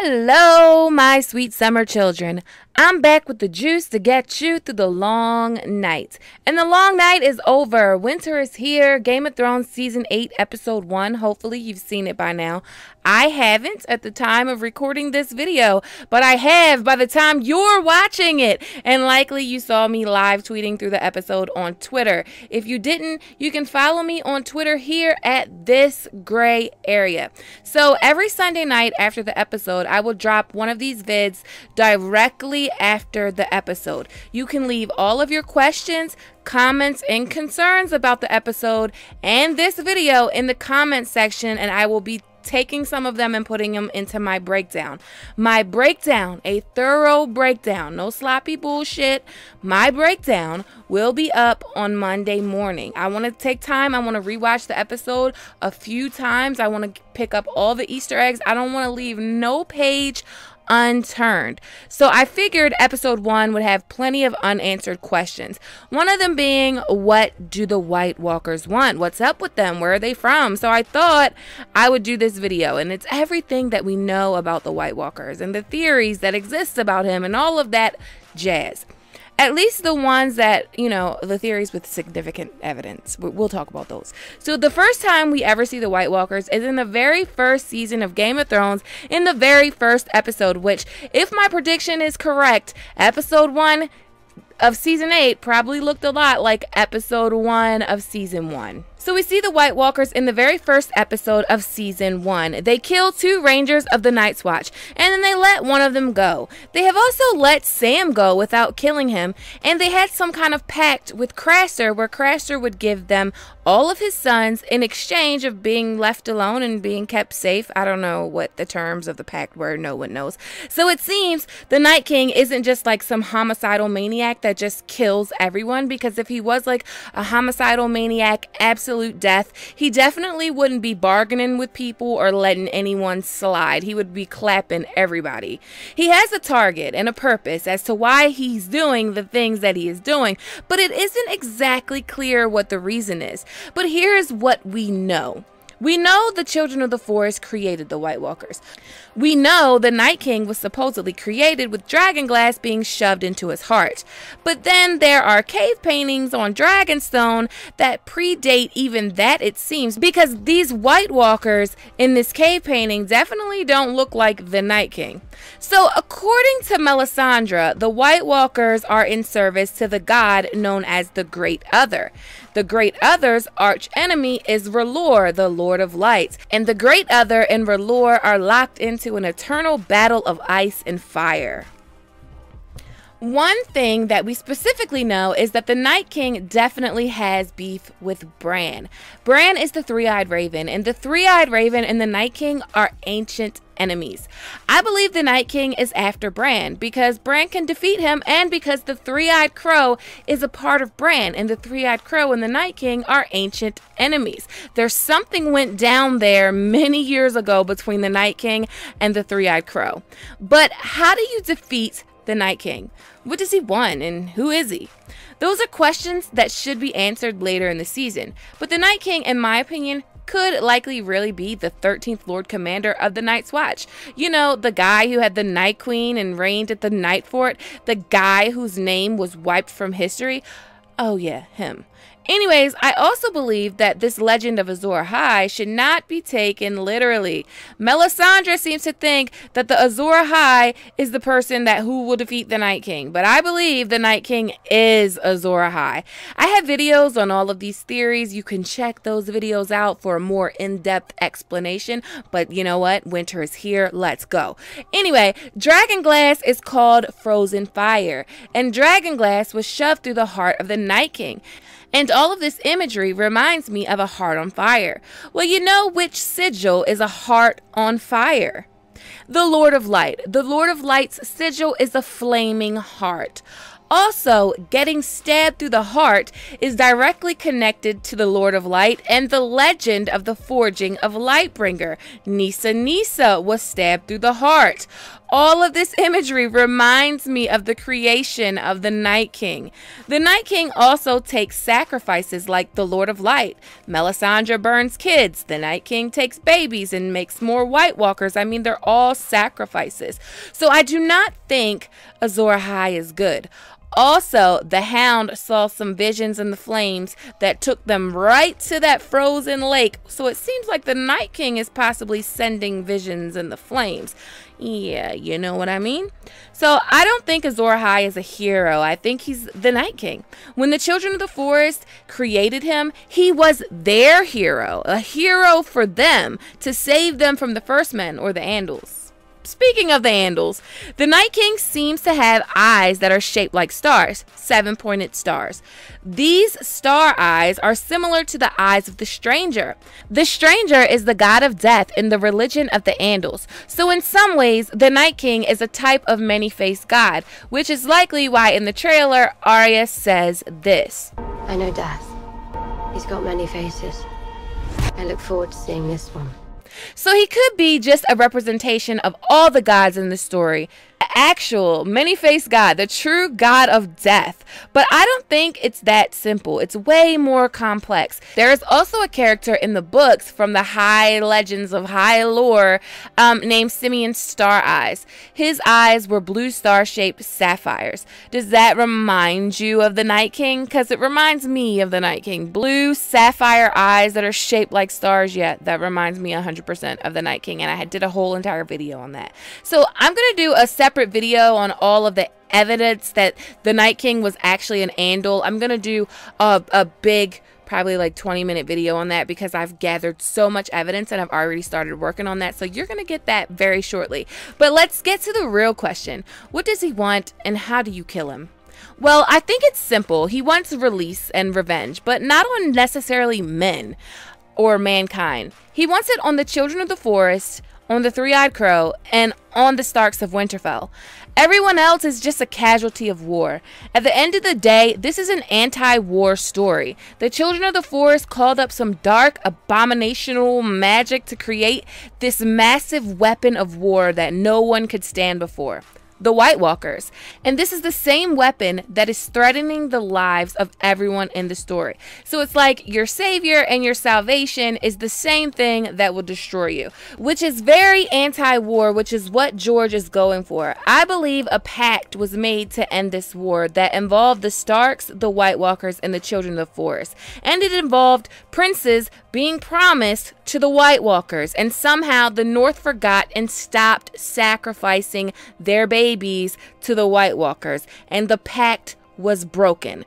Hello, my sweet summer children. I'm back with the juice to get you through the long night. And the long night is over. Winter is here. Game of Thrones Season 8, Episode 1. Hopefully you've seen it by now. I haven't at the time of recording this video, but I have by the time you're watching it. And likely you saw me live tweeting through the episode on Twitter. If you didn't, you can follow me on Twitter here at this gray area. So every Sunday night after the episode, I will drop one of these vids directly after the episode. You can leave all of your questions, comments, and concerns about the episode and this video in the comment section, and I will be taking some of them and putting them into my breakdown. My breakdown, a thorough breakdown, no sloppy bullshit. My breakdown will be up on Monday morning. I want to take time. I want to rewatch the episode a few times. I want to pick up all the Easter eggs. I don't want to leave no page unturned. So I figured episode 1 would have plenty of unanswered questions. One of them being, what do the White Walkers want? What's up with them? Where are they from? So I thought I would do this video, and it's everything that we know about the White Walkers and the theories that exist about him and all of that jazz. At least the ones that, you know, the theories with significant evidence. We'll talk about those. So the first time we ever see the White Walkers is in the very first season of Game of Thrones, in the very first episode, which, if my prediction is correct, episode 1 of season 8 probably looked a lot like episode 1 of season 1. So we see the White Walkers in the very first episode of season 1. They kill 2 Rangers of the Night's Watch, and then they let one of them go. They have also let Sam go without killing him, and they had some kind of pact with Craster where Craster would give them all of his sons in exchange of being left alone and being kept safe. I don't know what the terms of the pact were, no one knows. So it seems the Night King isn't just like some homicidal maniac that just kills everyone, because if he was like a homicidal maniac, absolute death, he definitely wouldn't be bargaining with people or letting anyone slide. He would be clapping everybody. He has a target and a purpose as to why he's doing the things that he is doing, but it isn't exactly clear what the reason is. But here's what we know. We know the Children of the Forest created the White Walkers. We know the Night King was supposedly created with dragonglass being shoved into his heart. But then there are cave paintings on Dragonstone that predate even that, it seems, because these White Walkers in this cave painting definitely don't look like the Night King. So according to Melisandre, the White Walkers are in service to the god known as the Great Other. The Great Other's arch enemy is R'hllor, the Lord of Lights, and the Great Other and R'hllor are locked into an eternal battle of ice and fire. One thing that we specifically know is that the Night King definitely has beef with Bran. Bran is the three-eyed raven, and the three-eyed raven and the Night King are ancient enemies. I believe the Night King is after Bran because Bran can defeat him, and because the three-eyed crow is a part of Bran, and the three-eyed crow and the Night King are ancient enemies. There's something went down there many years ago between the Night King and the three-eyed crow. But how do you defeat the Night King? What does he want, and who is he? Those are questions that should be answered later in the season. But the Night King, in my opinion, could likely really be the 13th Lord Commander of the Night's Watch. You know, the guy who had the Night Queen and reigned at the Night Fort, the guy whose name was wiped from history. Oh yeah, him. Anyways, I also believe that this legend of Azor Ahai should not be taken literally. Melisandre seems to think that the Azor Ahai is the person who will defeat the Night King, but I believe the Night King is Azor Ahai. I have videos on all of these theories. You can check those videos out for a more in-depth explanation, but you know what? Winter is here. Let's go. Anyway, dragonglass is called frozen fire, and dragonglass was shoved through the heart of the Night King. And all of this imagery reminds me of a heart on fire. Well, you know which sigil is a heart on fire? The Lord of Light. The Lord of Light's sigil is a flaming heart. Also, getting stabbed through the heart is directly connected to the Lord of Light and the legend of the forging of Lightbringer. Nissa was stabbed through the heart. All of this imagery reminds me of the creation of the Night King. The Night King also takes sacrifices like the Lord of Light. Melisandre burns kids. The Night King takes babies and makes more White Walkers. I mean, they're all sacrifices. So I do not think Azor Ahai is good. Also, the Hound saw some visions in the flames that took them right to that frozen lake. So it seems like the Night King is possibly sending visions in the flames. Yeah, you know what I mean? So I don't think Azor Ahai is a hero. I think he's the Night King. When the Children of the Forest created him, he was their hero. A hero for them to save them from the First Men or the Andals. Speaking of the Andals, the Night King seems to have eyes that are shaped like stars, 7-pointed stars. These star eyes are similar to the eyes of the Stranger. The Stranger is the god of death in the religion of the Andals. So in some ways, the Night King is a type of many-faced god, which is likely why in the trailer, Arya says this. I know death. He's got many faces. I look forward to seeing this one. So he could be just a representation of all the gods in the story. Actual many-faced god, the true god of death. But I don't think it's that simple. It's way more complex. There is also a character in the books from the High Legends of High Lore named Simeon Star Eyes. His eyes were blue star-shaped sapphires. Does that remind you of the Night King? Because it reminds me of the Night King. Blue sapphire eyes that are shaped like stars. Yeah, that reminds me 100% of the Night King, and I did a whole entire video on that. So I'm going to do a separate video on all of the evidence that the Night King was actually an Andal. I'm going to do a big, probably like 20-minute video on that because I've gathered so much evidence and I've already started working on that. So you're going to get that very shortly. But let's get to the real question. What does he want and how do you kill him? Well, I think it's simple. He wants release and revenge, but not on necessarily men or mankind. He wants it on the Children of the Forest, on the Three-Eyed Crow, and on the Starks of Winterfell. Everyone else is just a casualty of war. At the end of the day, this is an anti-war story. The Children of the Forest called up some dark, abominational magic to create this massive weapon of war that no one could stand before. The White Walkers. And this is the same weapon that is threatening the lives of everyone in the story. So it's like your savior and your salvation is the same thing that will destroy you, which is very anti-war, which is what George is going for. I believe a pact was made to end this war that involved the Starks, the White Walkers, and the Children of the Forest. And it involved princes being promised to the White Walkers, and somehow the North forgot and stopped sacrificing their babies to the White Walkers, and the pact was broken.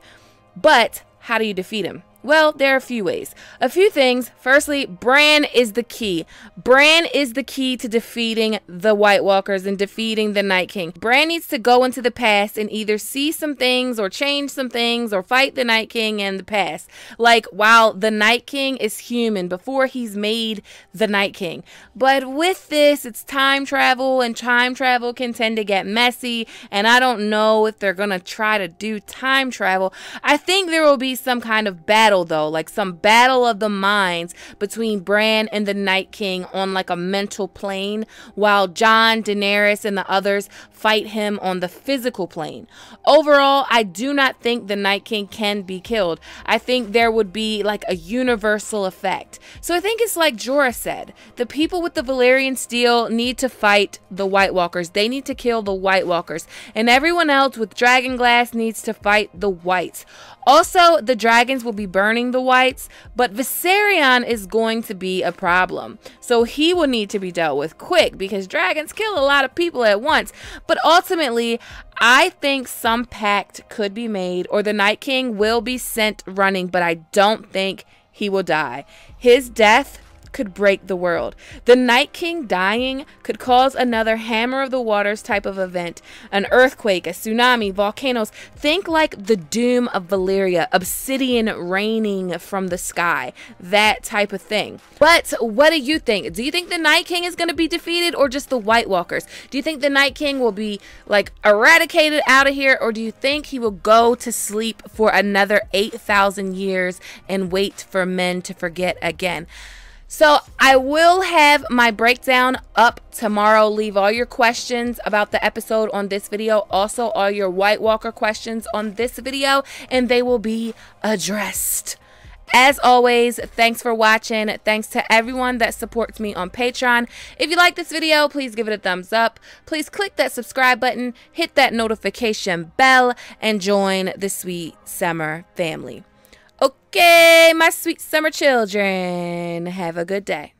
But how do you defeat him? Well, there are a few ways. A few things. Firstly, Bran is the key. Bran is the key to defeating the White Walkers and defeating the Night King. Bran needs to go into the past and either see some things or change some things or fight the Night King in the past. Like, while the Night King is human before he's made the Night King. But with this, it's time travel, and time travel can tend to get messy, and I don't know if they're gonna try to do time travel. I think there will be some kind of battle though, like some battle of the minds between Bran and the Night King on like a mental plane, while Jon, Daenerys, and the others fight him on the physical plane. Overall, I do not think the Night King can be killed. I think there would be like a universal effect. So I think it's like Jorah said, the people with the Valyrian steel need to fight the White Walkers. They need to kill the White Walkers, and everyone else with Dragonglass needs to fight the Whites. Also, the dragons will be burning the Whites, but Viserion is going to be a problem. So he will need to be dealt with quick because dragons kill a lot of people at once. But ultimately, I think some pact could be made or the Night King will be sent running, but I don't think he will die. His death could break the world. The Night King dying could cause another Hammer of the Waters type of event, an earthquake, a tsunami, volcanoes. Think like the doom of Valyria, obsidian raining from the sky, that type of thing. But what do you think? Do you think the Night King is going to be defeated or just the White Walkers? Do you think the Night King will be like eradicated out of here, or do you think he will go to sleep for another 8,000 years and wait for men to forget again? So I will have my breakdown up tomorrow. Leave all your questions about the episode on this video, also all your White Walker questions on this video, and they will be addressed. As always, thanks for watching. Thanks to everyone that supports me on Patreon. If you like this video, please give it a thumbs up. Please click that subscribe button, hit that notification bell, and join the Sweet Summer family. Okay, my sweet summer children, have a good day.